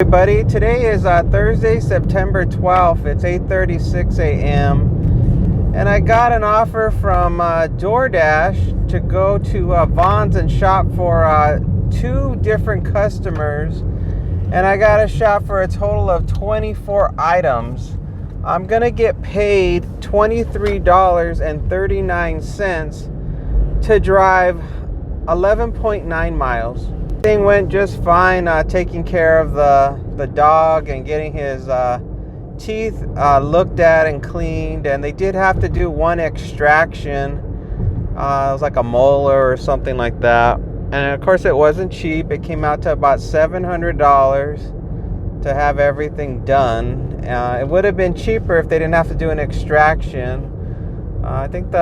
Hey buddy, today is Thursday, September 12th. It's 8:36 a.m. and I got an offer from DoorDash to go to Vaughn's and shop for two different customers, and I got a shop for a total of 24 items. I'm gonna get paid $23.39 to drive 11.9 miles. Thing went just fine, taking care of the dog and getting his teeth looked at and cleaned, and they did have to do one extraction. It was like a molar or something like that, and of course it wasn't cheap. It came out to about $700 to have everything done. It would have been cheaper if they didn't have to do an extraction. I think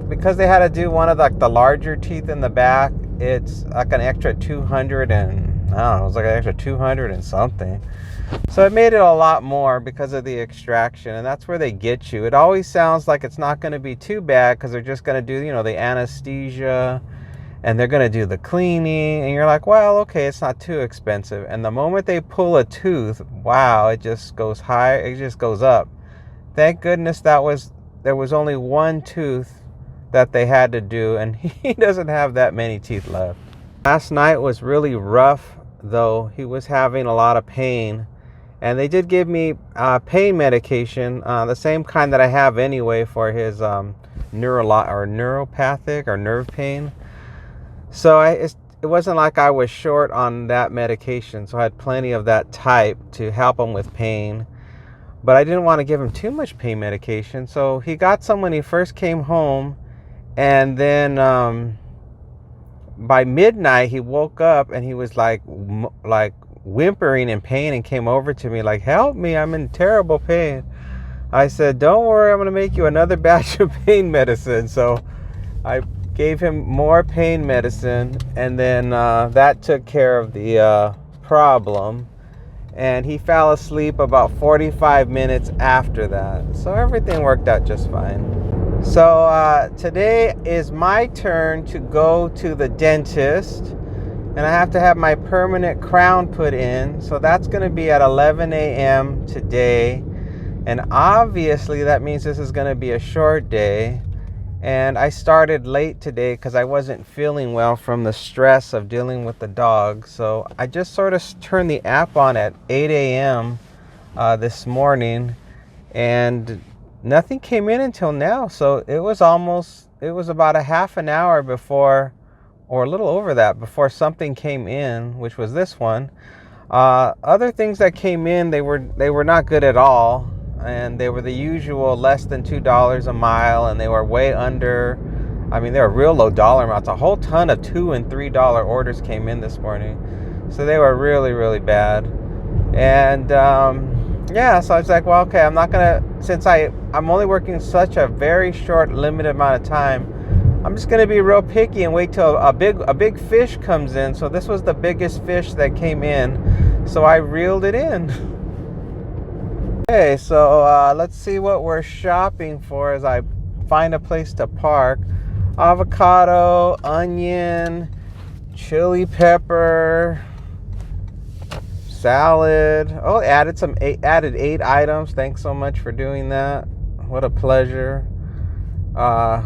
because they had to do one of the larger teeth in the back, it's like an extra 200 and I don't know, it was like an extra 200 and something. So it made it a lot more because of the extraction, and that's where they get you. It always sounds like it's not going to be too bad because they're just going to do, the anesthesia and they're going to do the cleaning, and you're like, well, okay, it's not too expensive. And the moment they pull a tooth, wow, it just goes high, it just goes up. Thank goodness there was only one tooth that they had to do, and he doesn't have that many teeth left. Last night was really rough, though. He was having a lot of pain, and they did give me pain medication, the same kind that I have anyway for his neuropathic or nerve pain. So it wasn't like I was short on that medication, so I had plenty of that type to help him with pain. But I didn't want to give him too much pain medication, so he got some when he first came home. And then by midnight, he woke up and he was like whimpering in pain and came over to me like, help me, I'm in terrible pain. I said, don't worry, I'm going to make you another batch of pain medicine. So I gave him more pain medicine, and then that took care of the problem. And he fell asleep about 45 minutes after that. So everything worked out just fine. So today is my turn to go to the dentist, and I have to have my permanent crown put in. So that's going to be at 11 a.m. today. And obviously that means this is going to be a short day. And I started late today because I wasn't feeling well from the stress of dealing with the dog. So I just sort of turned the app on at 8 a.m. This morning, and nothing came in until now. So it was about a half an hour before, or a little over that, before something came in, which was this one. Other things that came in, they were not good at all, and they were the usual less than $2 a mile, and they were way under. I mean, they were real low dollar amounts. A whole ton of $2 and $3 orders came in this morning, so they were really, really bad. And yeah, so I was like, well, okay, I'm not gonna, since I'm only working such a very short, limited amount of time, I'm just gonna be real picky and wait till a big fish comes in. So this was the biggest fish that came in, so I reeled it in. Okay, so let's see what we're shopping for as I find a place to park. Avocado, onion, chili pepper, salad. Oh, added 8 items. Thanks so much for doing that. What a pleasure. A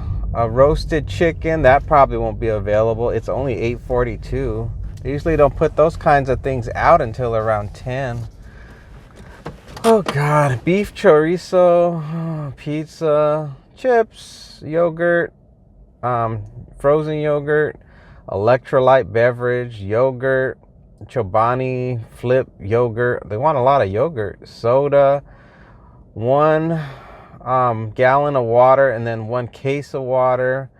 roasted chicken, that probably won't be available. It's only $8.42. They usually don't put those kinds of things out until around 10. Oh God, beef chorizo, pizza, chips, yogurt, frozen yogurt, electrolyte beverage, yogurt, Chobani flip yogurt. They want a lot of yogurt. Soda, 1 gallon of water, and then 1 case of water.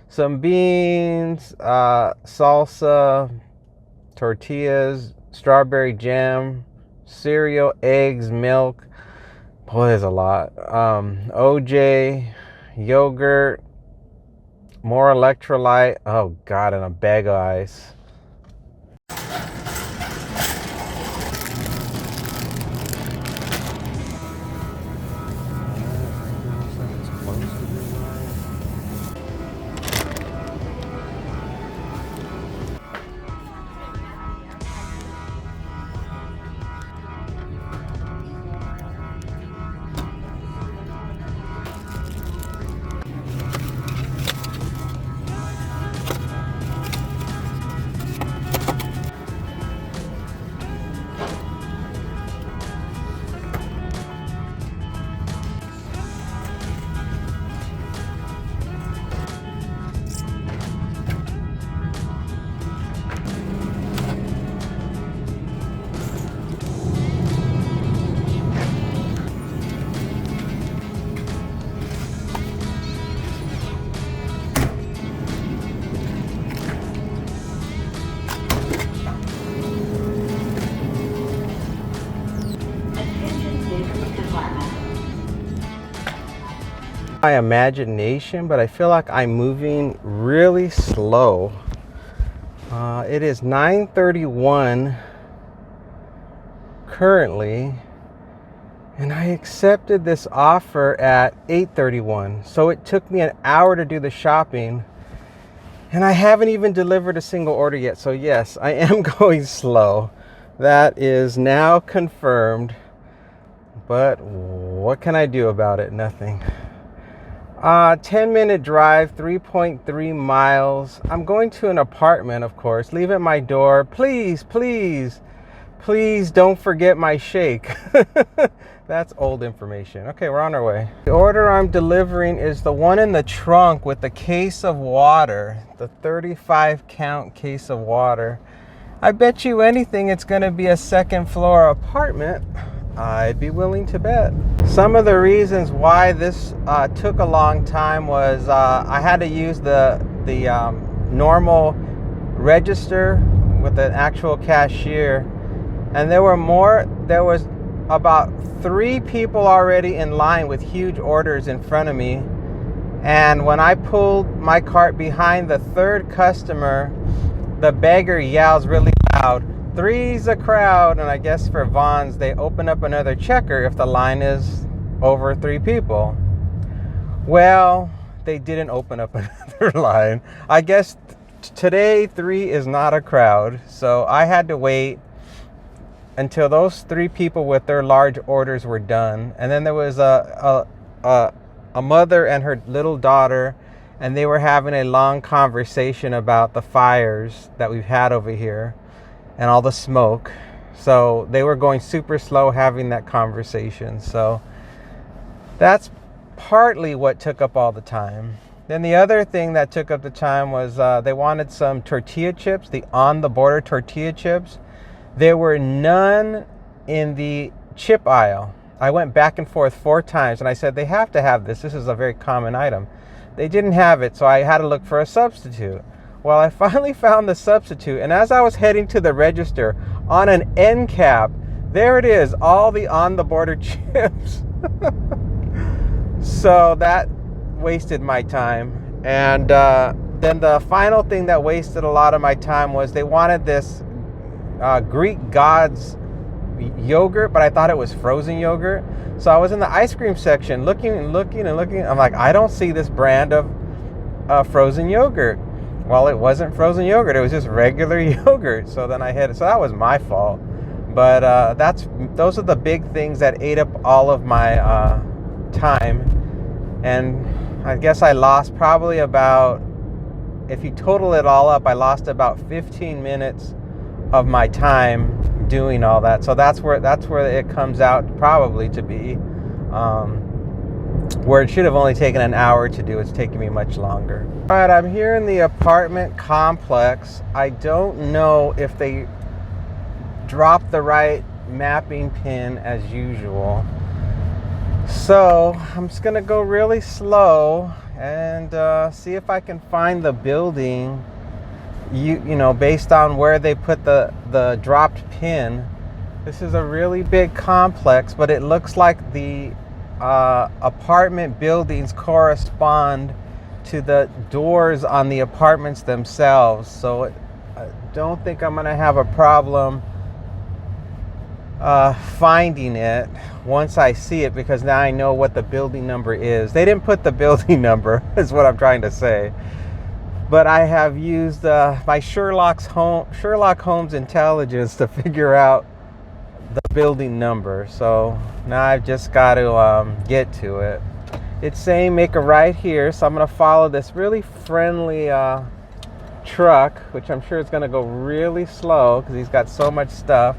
Some beans, salsa, tortillas, strawberry jam, cereal, eggs, milk. Boy, there's a lot. OJ, yogurt, more electrolyte. Oh God, and a bag of ice. My imagination, but I feel like I'm moving really slow. It is 9:31 currently, and I accepted this offer at 8:31. So it took me an hour to do the shopping, and I haven't even delivered a single order yet. So yes, I am going slow. That is now confirmed. But what can I do about it? Nothing. 10-minute drive, 3.3 miles. I'm going to an apartment, of course. Leave at my door. Please, please, please don't forget my shake. That's old information. Okay, we're on our way. The order I'm delivering is the one in the trunk with the case of water, the 35 count case of water. I bet you anything it's going to be a second floor apartment. I'd be willing to bet. Some of the reasons why this took a long time was I had to use the normal register with an actual cashier, and there was about 3 people already in line with huge orders in front of me. And when I pulled my cart behind the third customer, the beggar yells really loud, "Three's a crowd." And I guess for Vons, they open up another checker if the line is over 3 people. Well, they didn't open up another line. I guess today 3 is not a crowd. So I had to wait until those 3 people with their large orders were done. And then there was a mother and her little daughter, and they were having a long conversation about the fires that we've had over here and all the smoke. So they were going super slow having that conversation. So that's partly what took up all the time. Then the other thing that took up the time was they wanted some tortilla chips, the on the border tortilla chips. There were none in the chip aisle. I went back and forth 4 times, and I said, they have to have this. This is a very common item. They didn't have it, so I had to look for a substitute. Well, I finally found the substitute, and as I was heading to the register on an end cap, there it is, all the on the border chips. So that wasted my time. And then the final thing that wasted a lot of my time was they wanted this Greek gods yogurt, but I thought it was frozen yogurt. So I was in the ice cream section looking and looking and looking. I'm like, I don't see this brand of frozen yogurt. Well, it wasn't frozen yogurt. It was just regular yogurt. So then I hit it. So that was my fault. But those are the big things that ate up all of my time. And I guess I lost probably about, if you total it all up, I lost about 15 minutes of my time doing all that. So that's where it comes out probably to be, where it should have only taken an hour to do. It's taking me much longer. All right, I'm here in the apartment complex. I don't know if they dropped the right mapping pin as usual. So I'm just gonna go really slow and see if I can find the building, you know, based on where they put the dropped pin. This is a really big complex, but it looks like the apartment buildings correspond to the doors on the apartments themselves. So I don't think I'm gonna have a problem finding it once I see it, because now I know what the building number is. They didn't put the building number, is what I'm trying to say. But I have used my Sherlock Holmes intelligence to figure out the building number. So now I've just got to get to it. It's saying make a right here, so I'm going to follow this really friendly truck, which I'm sure is going to go really slow because he's got so much stuff.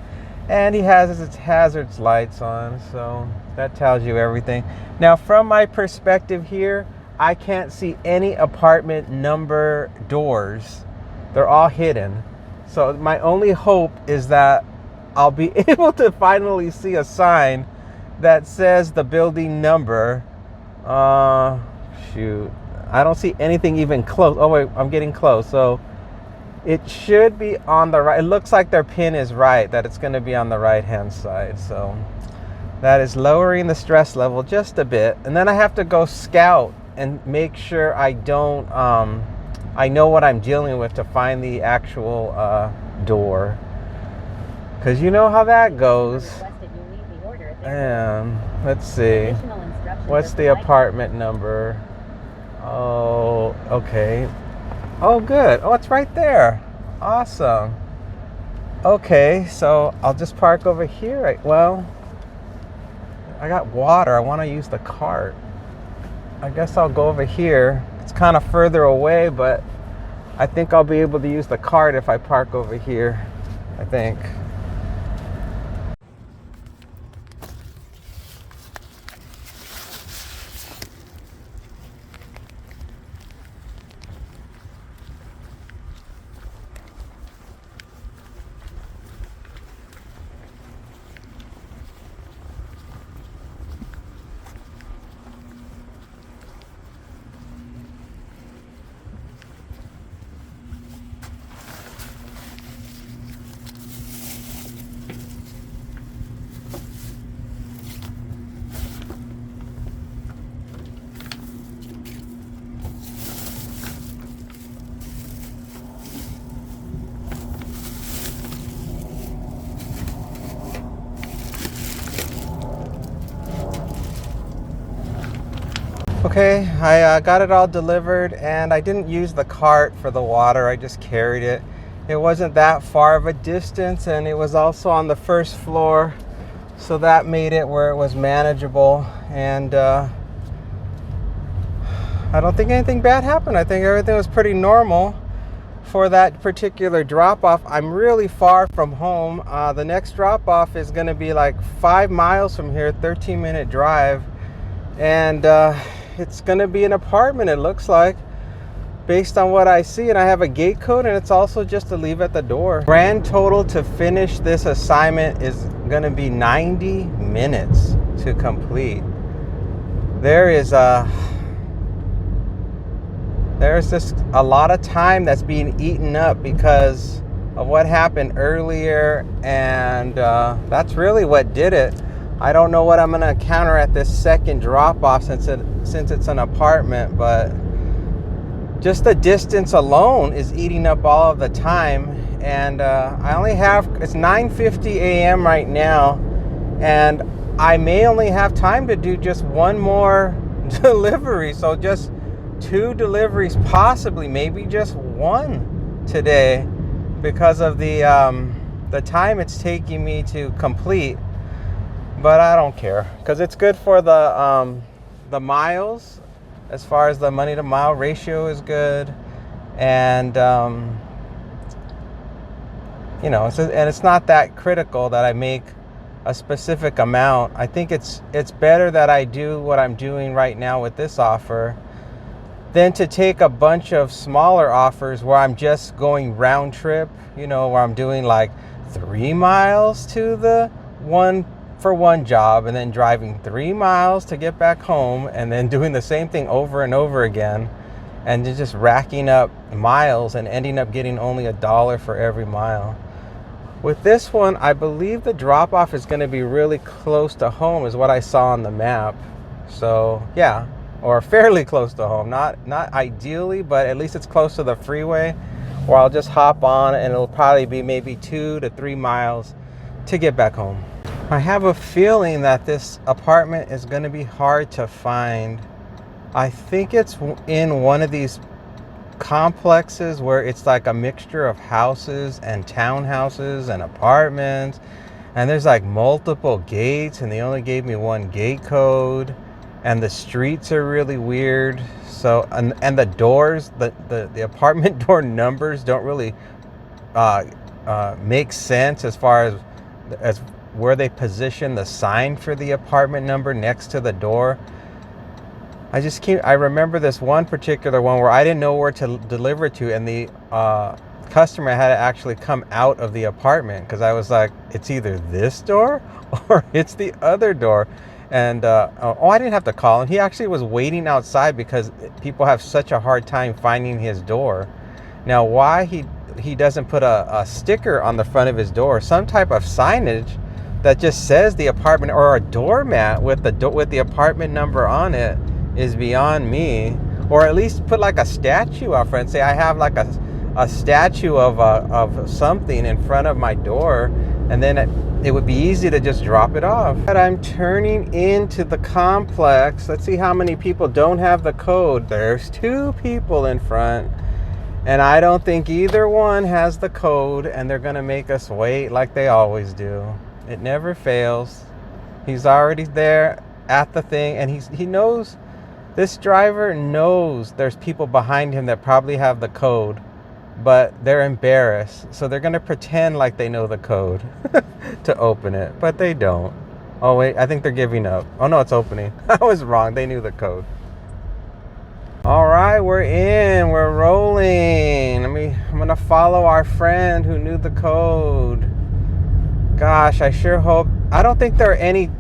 And he has his hazards lights on, so that tells you everything. Now, from my perspective here, I can't see any apartment number doors. They're all hidden. So my only hope is that I'll be able to finally see a sign that says the building number. Shoot. I don't see anything even close. Oh, wait, I'm getting close. So it should be on the right. It looks like their pin is right, that it's going to be on the right-hand side. So That is lowering the stress level just a bit. And then I have to go scout and make sure I don't, I know what I'm dealing with to find the actual door. Because you know how that goes. And let's see. What's the apartment number? Oh, okay. Oh, good. Oh, it's right there. Awesome. Okay, so I'll just park over here. Well, I got water. I want to use the cart. I guess I'll go over here. It's kind of further away, but I think I'll be able to use the cart if I park over here. I think. Okay, I got it all delivered, and I didn't use the cart for the water. I just carried it. It wasn't that far of a distance, and it was also on the first floor, so that made it where it was manageable. And I don't think anything bad happened. I think everything was pretty normal for that particular drop-off. I'm really far from home. The next drop-off is going to be like 5 miles from here, 13-minute drive, and it's going to be an apartment, it looks like, based on what I see. And I have a gate code, and it's also just to leave at the door. Grand total to finish this assignment is going to be 90 minutes to complete. There's just a lot of time that's being eaten up because of what happened earlier, and that's really what did it. I don't know what I'm going to encounter at this second drop-off since it's an apartment, but just the distance alone is eating up all of the time. And I only have, it's 9:50 a.m. right now, and I may only have time to do just one more delivery. So just 2 deliveries, possibly, maybe just 1 today, because of the time it's taking me to complete. But I don't care, because it's good for the miles. As far as the money to mile ratio is good, and you know, and it's not that critical that I make a specific amount. I think it's better that I do what I'm doing right now with this offer than to take a bunch of smaller offers where I'm just going round trip, you know, where I'm doing like 3 miles to the one job, and then driving 3 miles to get back home, and then doing the same thing over and over again, and just racking up miles and ending up getting only $1 for every mile. With this one, I believe the drop-off is going to be really close to home, is what I saw on the map. So yeah, or fairly close to home. Not ideally, but at least it's close to the freeway, where I'll just hop on, and it'll probably be maybe 2 to 3 miles to get back home. I have a feeling that this apartment is going to be hard to find. I think it's in one of these complexes where it's like a mixture of houses and townhouses and apartments, and there's like multiple gates, and they only gave me 1 gate code, and the streets are really weird. So and the doors, the apartment door numbers don't really make sense as far as where they position the sign for the apartment number next to the door. I remember this one particular one where I didn't know where to deliver to, and the customer had to actually come out of the apartment, because I was like, it's either this door or it's the other door. And I didn't have to call him. He actually was waiting outside because people have such a hard time finding his door. Now, why he doesn't put a sticker on the front of his door, some type of signage, that just says the apartment, or a doormat with the apartment number on it, is beyond me. Or at least put like a statue out front. Say I have like a statue of something in front of my door, and then it would be easy to just drop it off. But I'm turning into the complex. Let's see how many people don't have the code. There's 2 people in front, and I don't think either one has the code, and they're gonna make us wait like they always do. It never fails. He's already there at the thing, and he knows, this driver knows there's people behind him that probably have the code, but they're embarrassed, so they're gonna pretend like they know the code to open it, but they don't. Oh wait, I think they're giving up. Oh no, it's opening. I was wrong, they knew the code. All right, we're in, we're rolling. I'm gonna follow our friend who knew the code. Gosh, I sure hope. I don't think there are any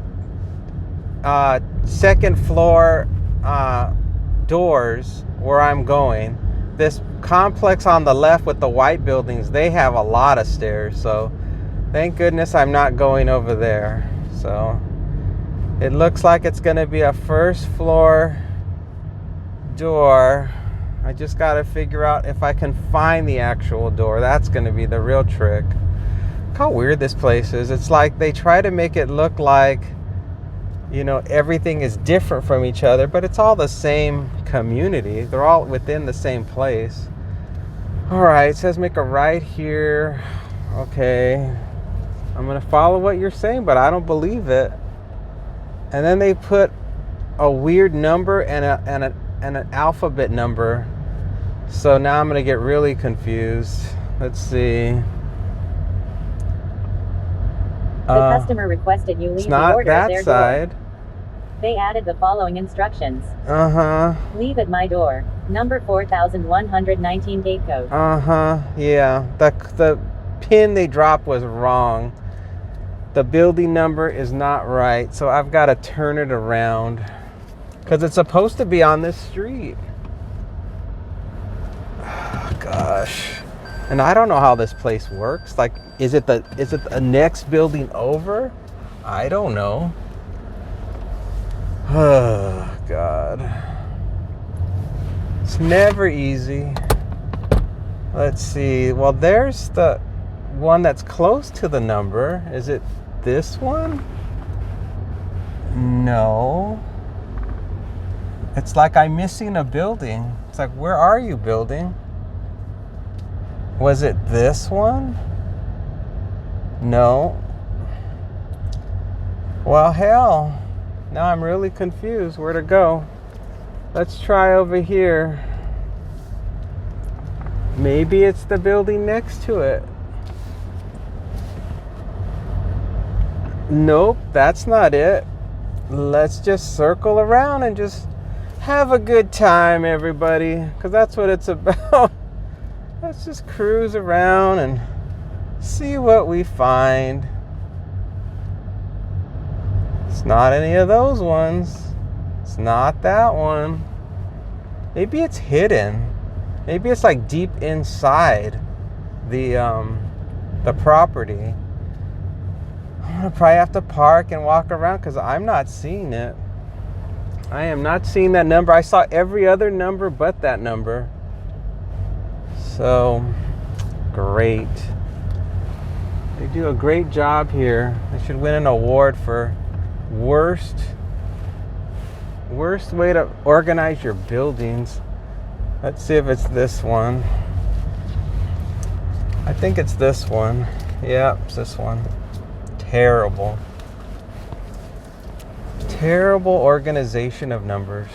second floor doors where I'm going. This complex on the left with the white buildings, they have a lot of stairs, so thank goodness I'm not going over there. So it looks like it's gonna be a first floor door. I just gotta figure out if I can find the actual door. That's gonna be the real trick. Look how weird this place is. It's like they try to make it look like, you know, everything is different from each other, but it's all the same community. They're all within the same place. All right, it says make a right here. Okay, I'm gonna follow what you're saying, but I don't believe it. And then they put a weird number and an alphabet number. So now I'm gonna get really confused. Let's see. The customer requested you leave the order at their door. They added the following instructions. Leave at my door. Number 4119 gate code. Yeah. The pin they dropped was wrong. The building number is not right. So I've got to turn it around, because it's supposed to be on this street. Oh, gosh. And I don't know how this place works. Like, is it the next building over? I don't know. Oh, God. It's never easy. Let's see. Well, there's the one that's close to the number. Is it this one? No. It's like I'm missing a building. It's like, where are you, building? Was it this one? No. Well, hell. Now I'm really confused where to go. Let's try over here. Maybe it's the building next to it. Nope, that's not it. Let's just circle around and just have a good time, everybody, because that's what it's about. Let's just cruise around and see what we find. It's not any of those ones. It's not that one. Maybe it's hidden. Maybe it's like deep inside the property. I'm gonna probably have to park and walk around because I'm not seeing it. I am not seeing that number. I saw every other number but that number. So, great. They do a great job here. They should win an award for worst way to organize your buildings. Let's see if it's this one. I think it's this one. Yeah, it's this one. Terrible. Terrible organization of numbers.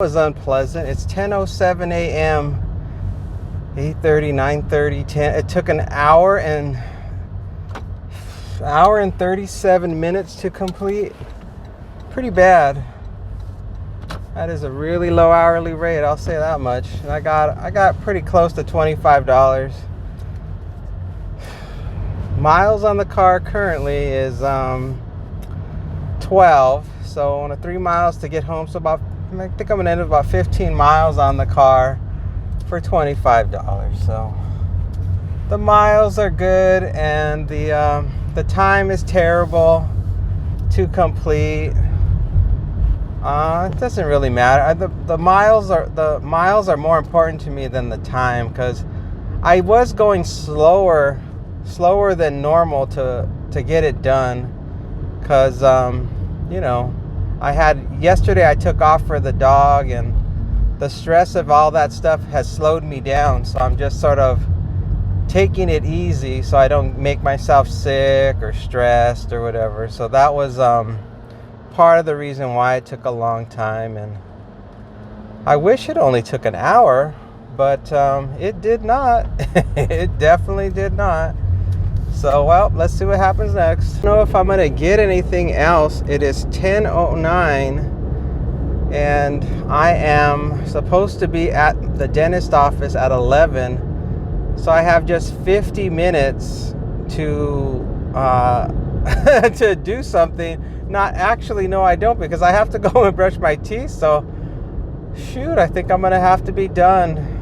was unpleasant. It's 10:07 a.m. 8:30, 9:30, 10. It took an hour and 37 minutes to complete. Pretty bad. That is a really low hourly rate, I'll say that much. And I got pretty close to $25. Miles on the car currently is 12. So on a 3 miles to get home, so I think I'm gonna end up about 15 miles on the car for $25. So the miles are good, and the time is terrible to complete. It doesn't really matter. The miles are more important to me than the time, because I was going slower than normal to get it done, because yesterday I took off for the dog, and the stress of all that stuff has slowed me down. So I'm just sort of taking it easy so I don't make myself sick or stressed or whatever. So that was part of the reason why it took a long time. And I wish it only took an hour, but it did not. It definitely did not. So, well, let's see what happens next. I don't know if I'm going to get anything else. It is 10:09, and I am supposed to be at the dentist office at 11. So I have just 50 minutes to to do something. Not actually, no, I don't, because I have to go and brush my teeth. So, shoot, I think I'm going to have to be done.